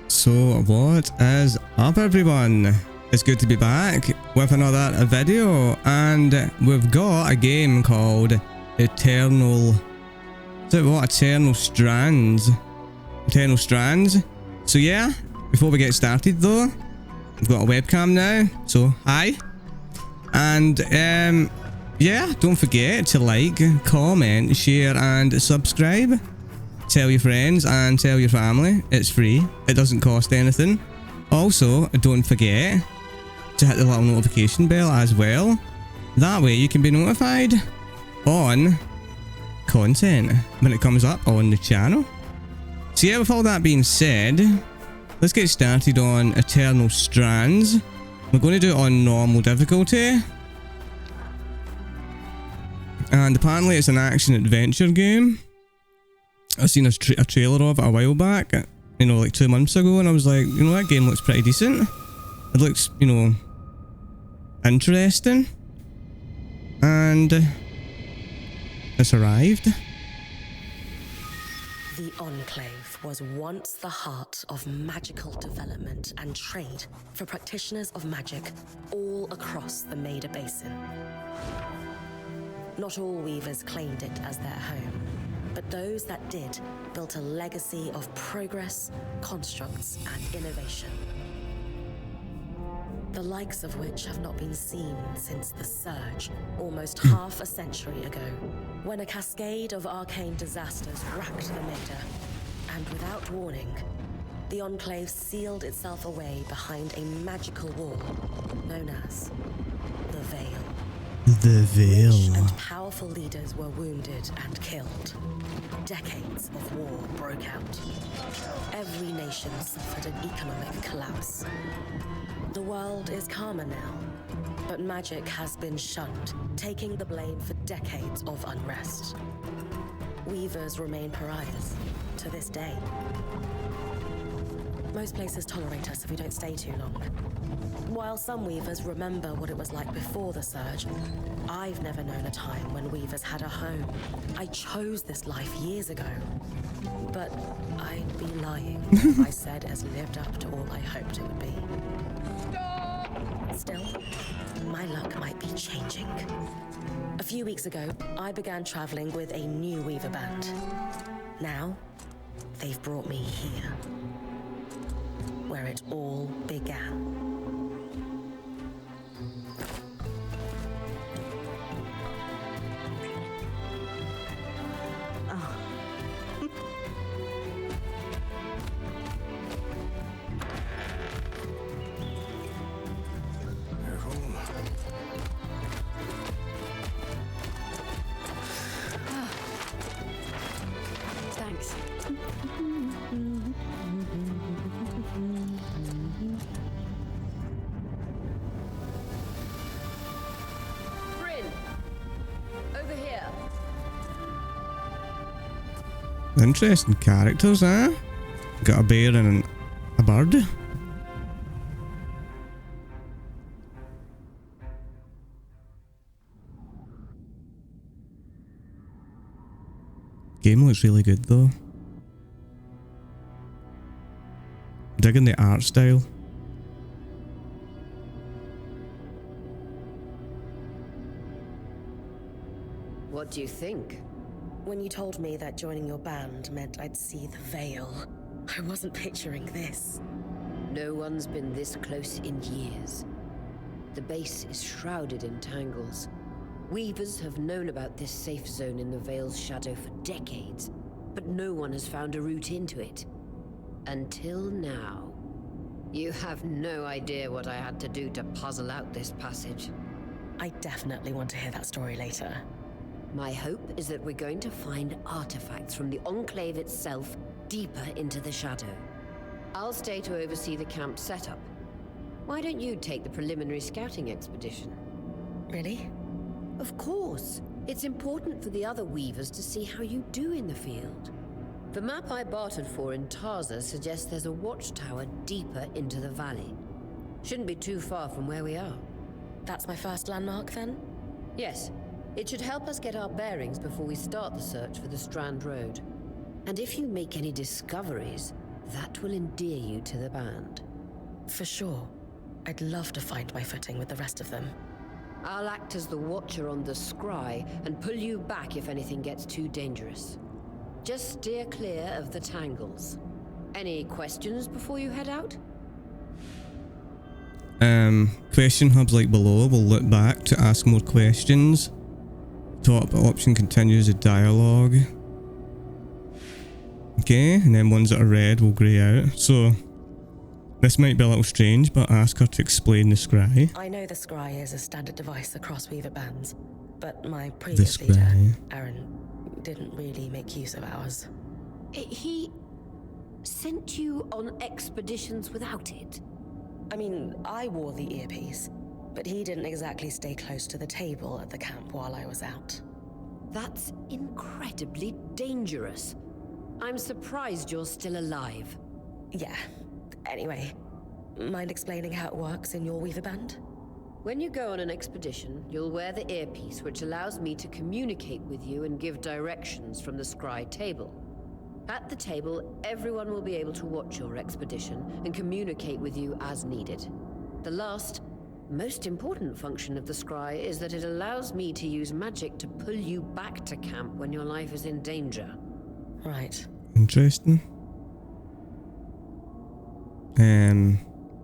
So what is up, everyone? It's good to be back with another video, and we've got a game called Eternal Strands. Eternal Strands. So yeah, before we get started though, we've got a webcam now, so hi. And yeah, don't forget to like, comment, share and subscribe. Tell your friends and tell your family. It's free. It doesn't cost anything. Also, don't forget to hit the little notification bell as well. That way you can be notified on content when it comes up on the channel. So yeah, with all that being said, let's get started on Eternal Strands. We're going to do it on normal difficulty. And apparently it's an action-adventure game. I seen a trailer of it a while back, you know, like 2 months ago, and I was like, you know, that game looks pretty decent. It looks, you know, interesting. And it's arrived. The Enclave was once the heart of magical development and trade for practitioners of magic all across the Maida Basin. Not all weavers claimed it as their home, but those that did built a legacy of progress, constructs, and innovation. The likes of which have not been seen since the Surge, almost half a century ago, when a cascade of arcane disasters racked the Maida. And without warning, the Enclave sealed itself away behind a magical wall known as the Veil. The Veil. Rich and powerful leaders were wounded and killed. Decades of war broke out. Every nation suffered an economic collapse. The world is calmer now, but magic has been shunned, taking the blame for decades of unrest. Weavers remain pariahs to this day. Most places tolerate us if we don't stay too long. While some weavers remember what it was like before the Surge, I've never known a time when weavers had a home. I chose this life years ago. But I'd be lying if I said it has lived up to all I hoped it would be. Still, my luck might be changing. A few weeks ago, I began traveling with a new weaver band. Now, they've brought me here, where it all began. Thanks. Brynn, over here. Interesting characters, eh? Got a bear and a bird. Game looks really good though. Digging the art style. What do you think? When you told me that joining your band meant I'd see the Veil, I wasn't picturing this. No one's been this close in years. The base is shrouded in tangles. Weavers have known about this safe zone in the Veil's shadow for decades, but no one has found a route into it. Until now. You have no idea what I had to do to puzzle out this passage. I definitely want to hear that story later. My hope is that we're going to find artifacts from the Enclave itself deeper into the shadow. I'll stay to oversee the camp setup. Why don't you take the preliminary scouting expedition? Really? Of course. It's important for the other weavers to see how you do in the field. The map I bartered for in Tarza suggests there's a watchtower deeper into the valley. Shouldn't be too far from where we are. That's my first landmark then? Yes. It should help us get our bearings before we start the search for the Strand Road. And if you make any discoveries, That will endear you to the band. For sure. I'd love to find my footing with the rest of them. I'll act as the watcher on the scry and pull you back if anything gets too dangerous. Just steer clear of the tangles. Any questions before you head out? Question hubs like below. We'll look back to ask more questions. Top option continues the dialogue. Okay, and then ones that are red will grey out. So this might be a little strange, but ask her to explain the scry. I know the scry is a standard device across Weaver bands, but my The previous leader, scry. Aaron, didn't really make use of ours. He sent you on expeditions without it? I mean, I wore the earpiece, but he didn't exactly stay close to the table at the camp while I was out. That's incredibly dangerous. I'm surprised you're still alive. Yeah. Anyway, mind explaining how it works in your Weaver band? When you go on an expedition, you'll wear the earpiece, which allows me to communicate with you and give directions from the scry table. At the table, everyone will be able to watch your expedition and communicate with you as needed. The last, most important function of the scry is that it allows me to use magic to pull you back to camp when your life is in danger. Right. Interesting.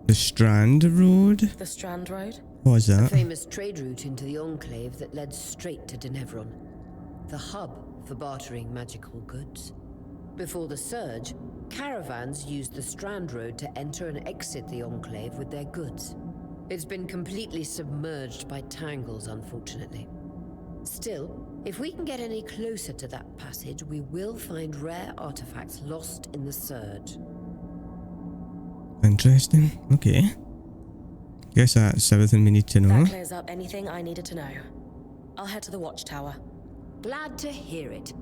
The Strand Road? The Strand Road? What is A that? famous trade route into the Enclave that led straight to Denevron. The hub for bartering magical goods. Before the Surge, caravans used the Strand Road to enter and exit the Enclave with their goods. It's been completely submerged by tangles, unfortunately. Still, if we can get any closer to that passage, we will find rare artifacts lost in the Surge. Interesting. Okay. Guess that's everything we need to know. That clears up anything I needed to know. I'll head to the watchtower. Glad to hear it.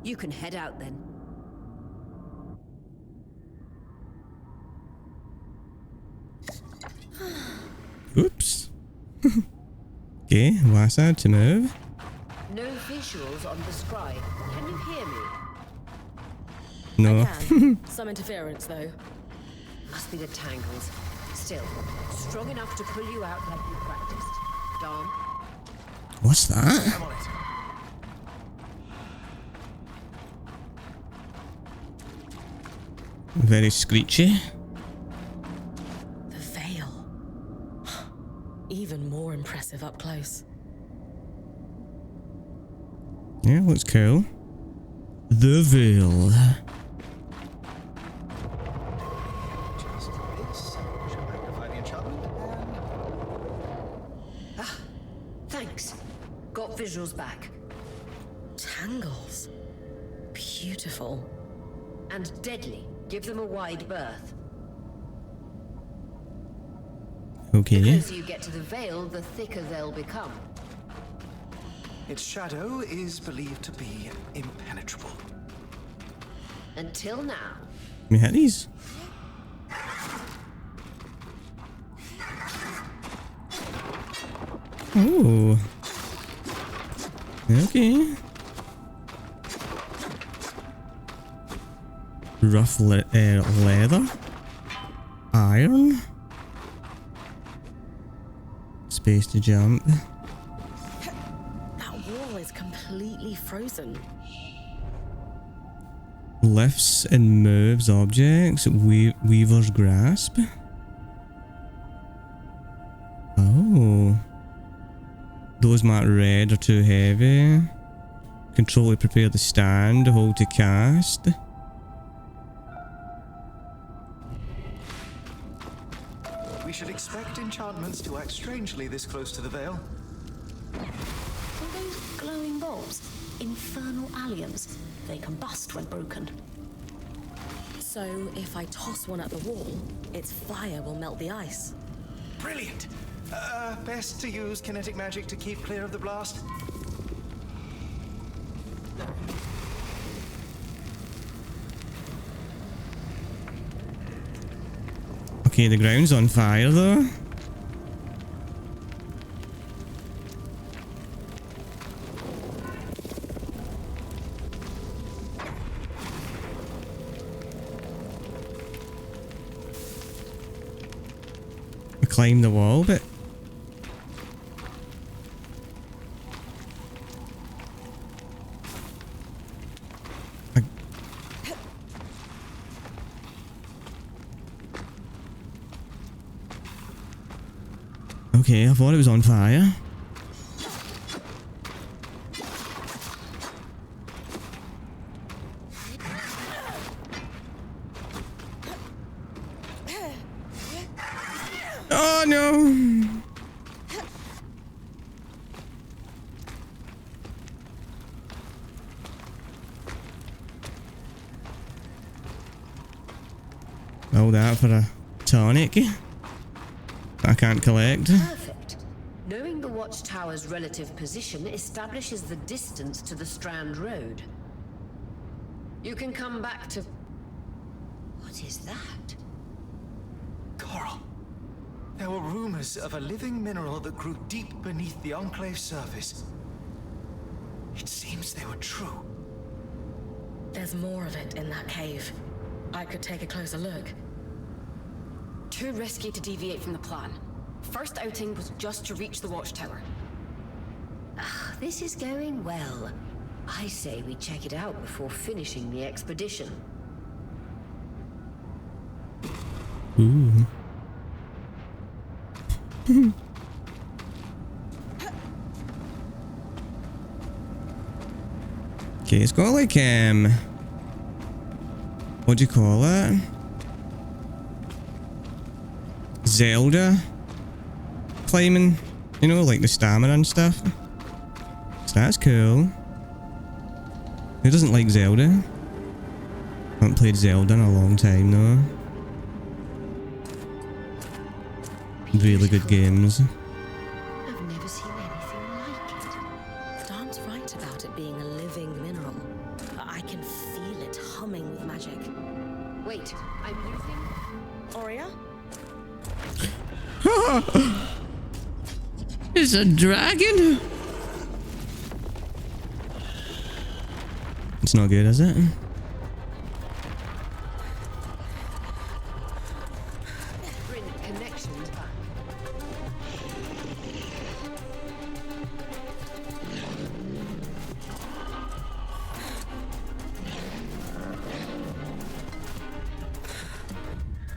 You can head out then. Oops. Okay, what's that to move? No visuals on the scry. Can you hear me? No. I can. Some interference, though. Must be the tangles. Still, strong enough to pull you out like you practiced. Dom? What's that? I'm on it. Very screechy. The veil. Even more impressive up close. Yeah, looks cool. The Veil. Just this. Should magnify the enchantment and... Thanks. Got visuals back. Tangles. Beautiful. And deadly. Give them a wide berth. The Okay. closer you get to the veil, the thicker they'll become. its shadow is believed to be impenetrable. Until now. We hit these. Oh. Okay. Rough leather. Iron. Space to jump. That wall is completely frozen. Lifts and moves objects. Weaver's grasp. Oh. Those marked red are too heavy. Control to prepare the stand. Hold to cast. We should expect enchantments to act strangely this close to the veil. Are those glowing bulbs infernal alliums? They combust when broken. So if I toss one at the wall, its fire will melt the ice. Brilliant! Best to use kinetic magic to keep clear of the blast. Okay, the ground's on fire though. climb the wall, but... Okay, I thought it was on fire. Oh no! All that for a tonic I can't collect. Perfect. Knowing the watchtower's relative position establishes the distance to the Strand Road. You can come back to... What is that? Coral. There were rumors of a living mineral that grew deep beneath the Enclave's surface. It seems they were true. There's more of it in that cave. I could take a closer look. Too risky to deviate from the plan. First outing was just to reach the watchtower. This is going well. I say we check it out before finishing the expedition. Ooh. Okay, it's got like what do you call it? Zelda climbing, you know, like the stamina and stuff. So that's cool. Who doesn't like Zelda? Haven't played Zelda in a long time though. Really good games. I've never seen anything like it. Dan's right about it being a living mineral. I can feel it humming with magic. Wait, I'm losing... Aurea? It's a dragon? It's not good, is it? Brynn, connections back.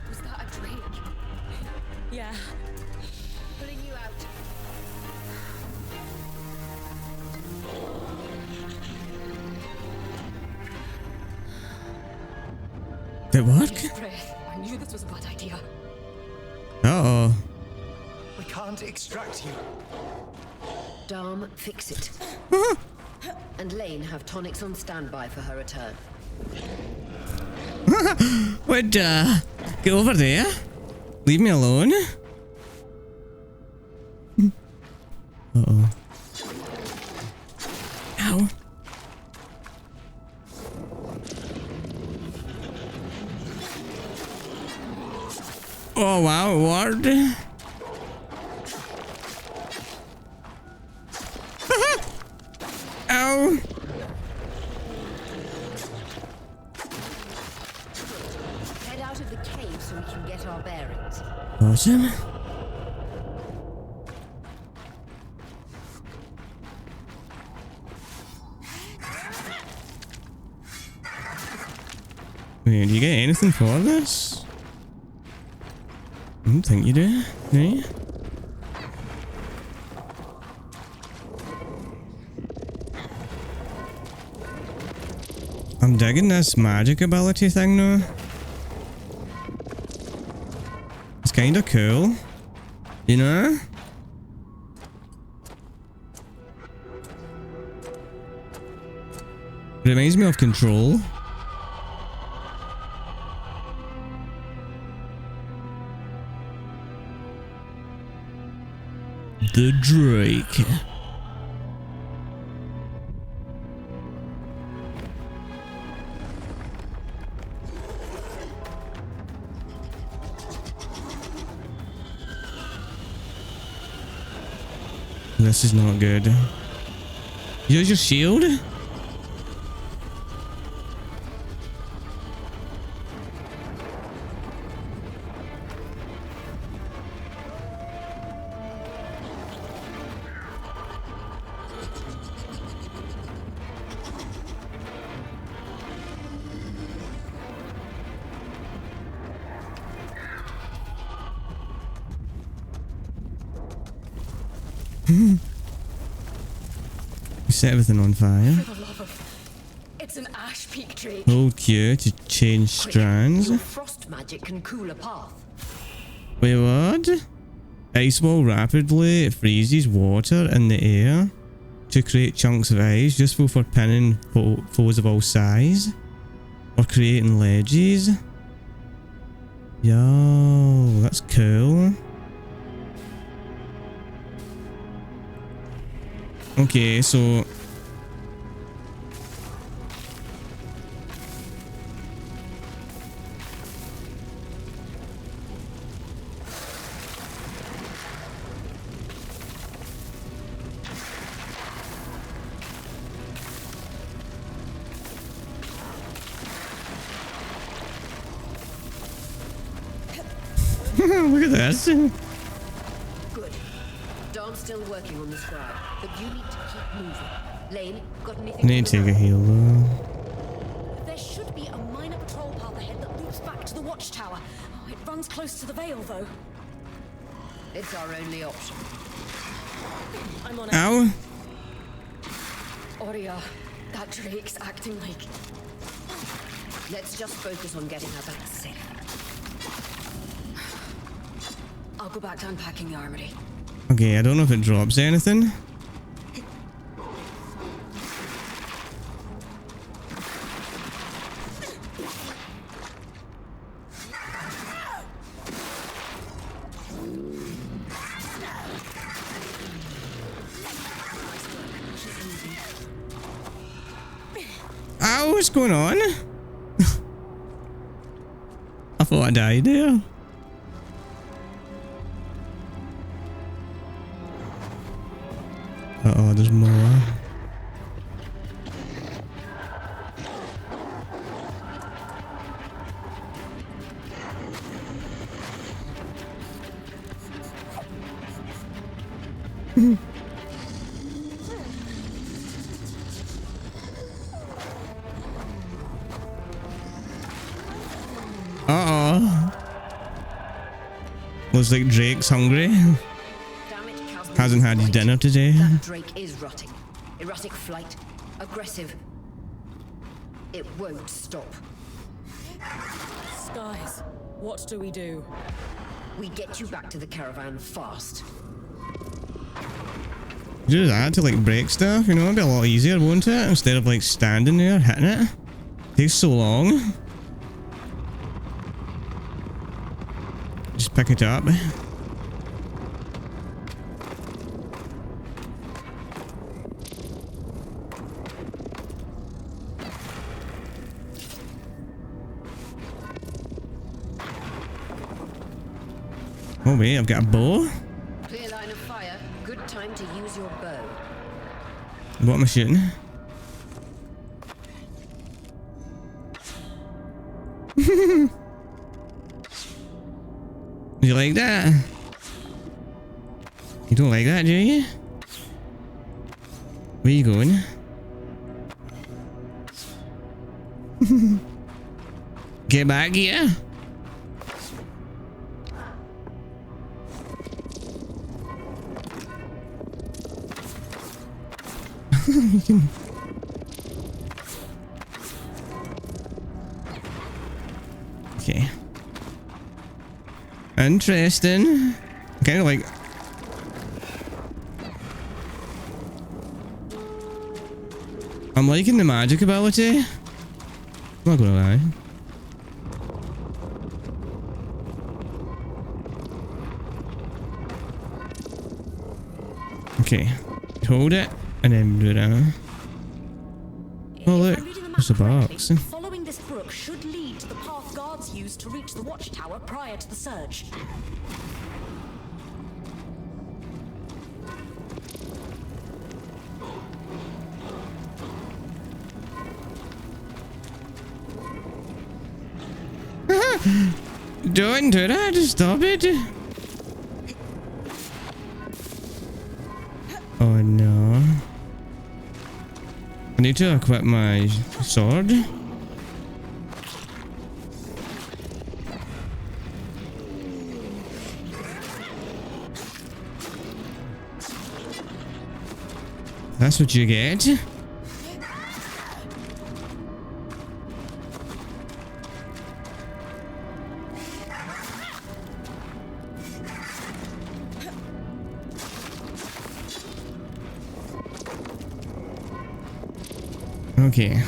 Was that a drake? Yeah. Pulling you out. Did it work? Breath. I knew this was a bad idea. Uh-oh. We can't extract you. Dom, fix it. And Lane have tonics on standby for her return. Would, get over there. Leave me alone. Uh-oh. Ow. Oh wow, ward. Ow. Head out of the cave so we can get our bearings. Awesome. Wait, do you get anything for this? I don't think you do. Do you? I'm digging this magic ability thing now. It's kinda cool. You know? It reminds me of Control. The Drake. This is not good. Use your shield? We set everything on fire. For the love of... It's an ash peak drake. Hold Q to change strands. Your frost magic can cool a path. Wait, what? Ice wall rapidly freezes water in the air to create chunks of ice, useful for pinning foes of all size or creating ledges. Yo, that's cool. Okay, so look at this. Good. Dawn's still working on the scribe, but you need to keep moving. Lane, got anything? I need to take a heal though. There should be a minor patrol path ahead that loops back to the watchtower. Oh, it runs close to the Vale, though. It's our only option. I'm on it. Ow. Aurea, that drake's acting like... Let's just focus on getting her back safe. I'll go back to unpacking the armory. Okay, I don't know if it drops anything. Ow, what's going on? I thought I died there. Uh-oh, there's more. Uh-oh. Looks like Drake's hungry. Damn it, Casman. Hasn't had his dinner today. That drake is rotting. Erratic flight. Aggressive. It won't stop. Skies, what do we do? We get you back to the caravan fast. Do that to like break stuff, you know, it'd be a lot easier, won't it? Instead of like standing there hitting it. Takes so long. Just pick it up. Oh wait, I've got a bow. Clear line of fire. Good time to use your bow. What am I shooting? You like that? You don't like that, do you? Where you going? Get back here. Okay. Interesting. Kind of like... I'm liking the magic ability. I'm not gonna lie. Okay. Hold it and then do that. Oh look, there's a box. Following this brook should lead to the path guards used to reach the watchtower prior to the surge. Don't do that, stop it. Oh no. I need to equip my sword. That's what you get. Okay.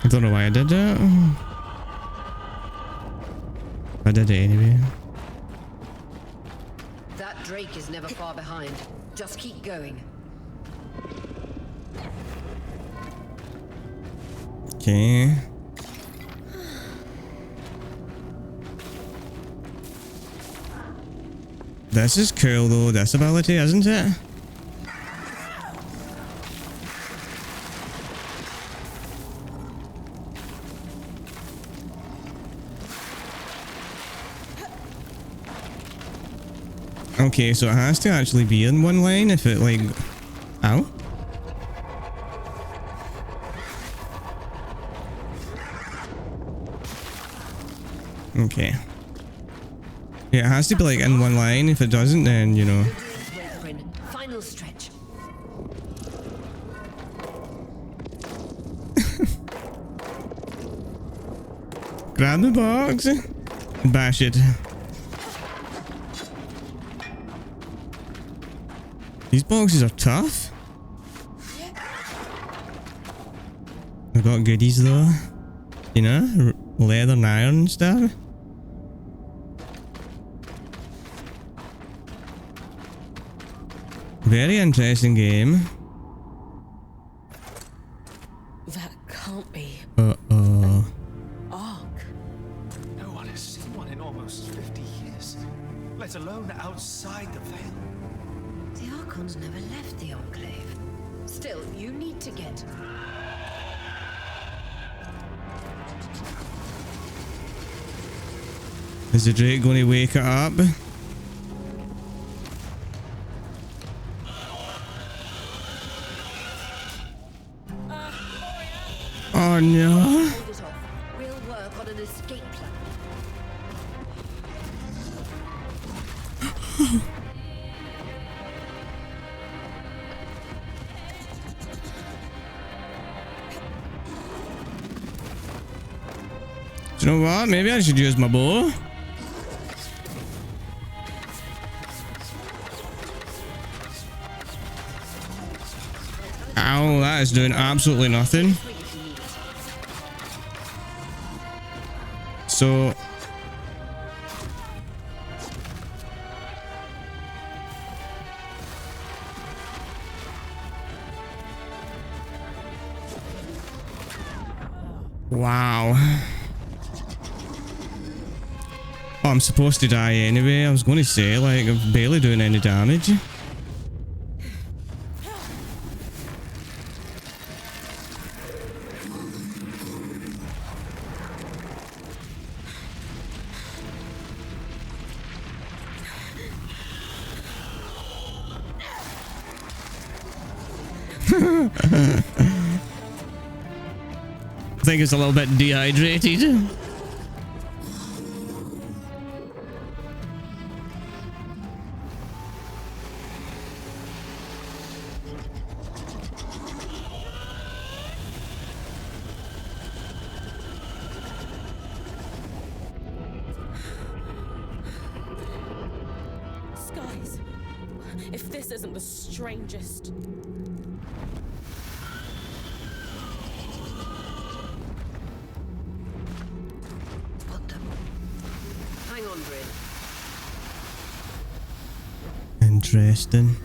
I don't know why I did that. I did it anyway. That Drake is never far behind. Just keep going. Okay. This is cool though, this ability, isn't it? Okay, so it has to actually be in one line if it like... Ow? Okay. Yeah, it has to be like in one line. If it doesn't, then, you know... Brynn, final stretch. Grab the box. Bash it. These boxes are tough. I've got goodies though. You know, leather and iron and stuff. Very interesting game. That can't be Uh-oh. Ark. No one has seen one in almost 50 years, let alone outside the Veil. The Archons never left the Enclave. Still, you need to get... Is the Drake going to wake it up? Oh no. Hold it off. We'll work on an escape plan. Do you know what? Maybe I should use my bow. Ow, that is doing absolutely nothing. So... Wow. Oh, I'm supposed to die anyway. I was going to say, like, I'm barely doing any damage. I think it's a little bit dehydrated. Skies. If this isn't the strangest. What the... Hang on, Brynn. Interesting.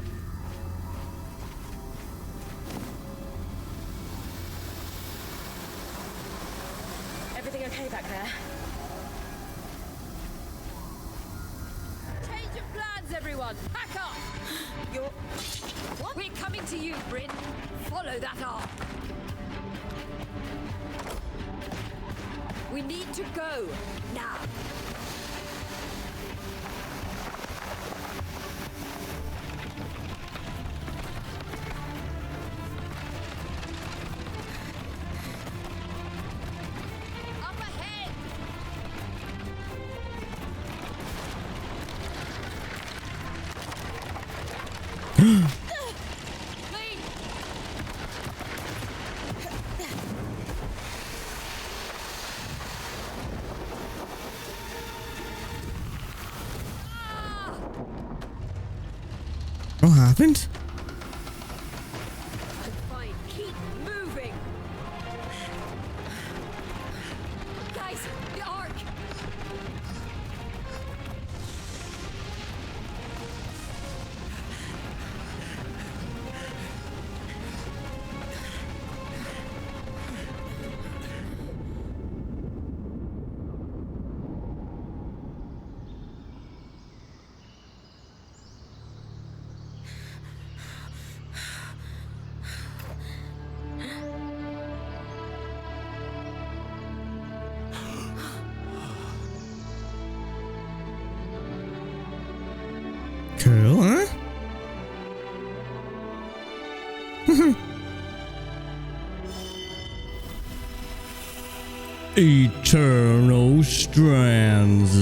Everything okay back there? Change your plans, everyone! Pack up! You're... What? We're coming to you, Brynn. Follow that arc. We need to go now. Up ahead. What happened? Fine, keep moving. Guys, the ark. Cool, huh? Eternal Strands.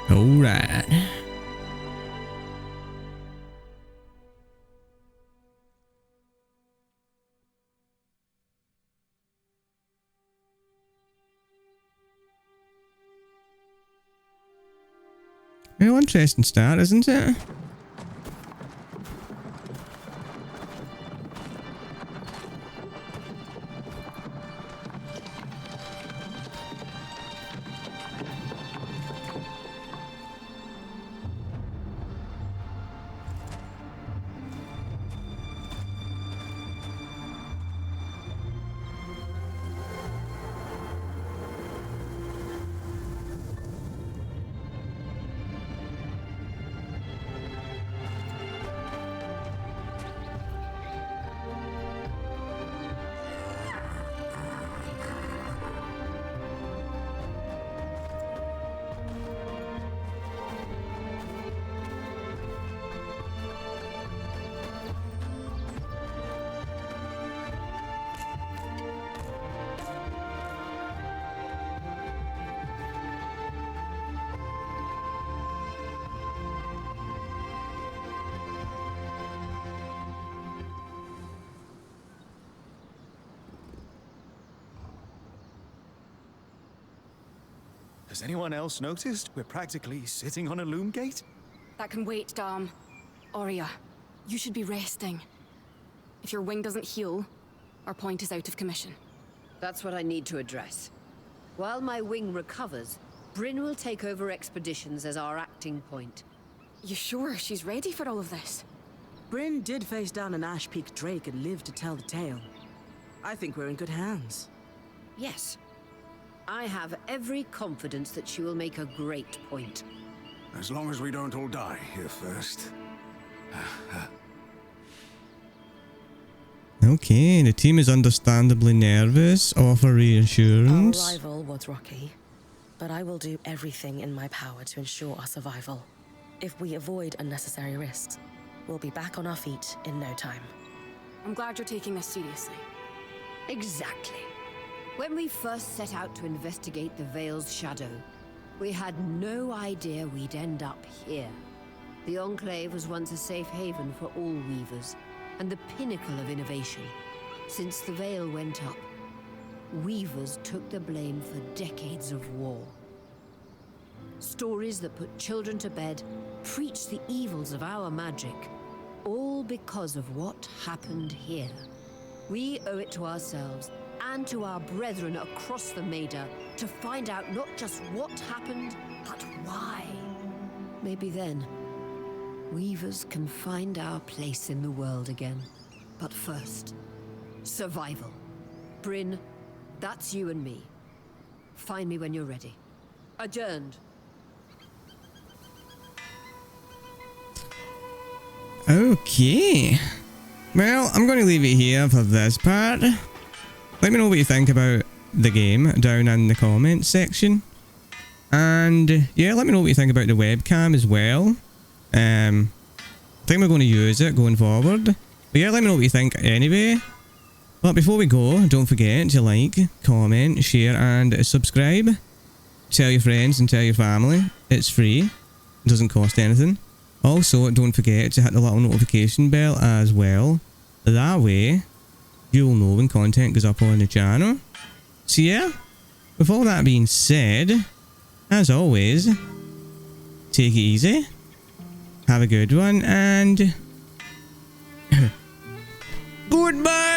All right. Well, interesting start, isn't it? Has anyone else noticed we're practically sitting on a loom gate? That can wait, Dom. Arya, you should be resting. If your wing doesn't heal, our point is out of commission. That's what I need to address. While my wing recovers, Brynn will take over expeditions as our acting point. You sure she's ready for all of this? Brynn did face down an Ash Peak Drake and lived to tell the tale. I think we're in good hands. Yes. I have every confidence that she will make a great point. As long as we don't all die here first. Okay, the team is understandably nervous. Offer Our reassurance. arrival was rocky, but I will do everything in my power to ensure our survival. If we avoid unnecessary risks, we'll be back on our feet in no time. I'm glad you're taking this seriously. Exactly. When we first set out to investigate the Veil's shadow, we had no idea we'd end up here. The Enclave was once a safe haven for all weavers, and the pinnacle of innovation. Since the Veil went up, weavers took the blame for decades of war. Stories that put children to bed, preached the evils of our magic, all because of what happened here. We owe it to ourselves and to our brethren across the Maida to find out not just what happened, but why. Maybe then, weavers can find our place in the world again. But first, survival. Brynn, that's you and me. Find me when you're ready. Adjourned. Okay. Well, I'm going to leave it here for this part. Let me know what you think about the game down in the comments section. And yeah, let me know what you think about the webcam as well. I think we're going to use it going forward. But yeah, let me know what you think anyway. But before we go, don't forget to like, comment, share and subscribe. Tell your friends and tell your family. It's free. It doesn't cost anything. Also, don't forget to hit the little notification bell as well. That way, you'll know when content goes up on the channel. So yeah, with all that being said, as always, take it easy. Have a good one and... Goodbye!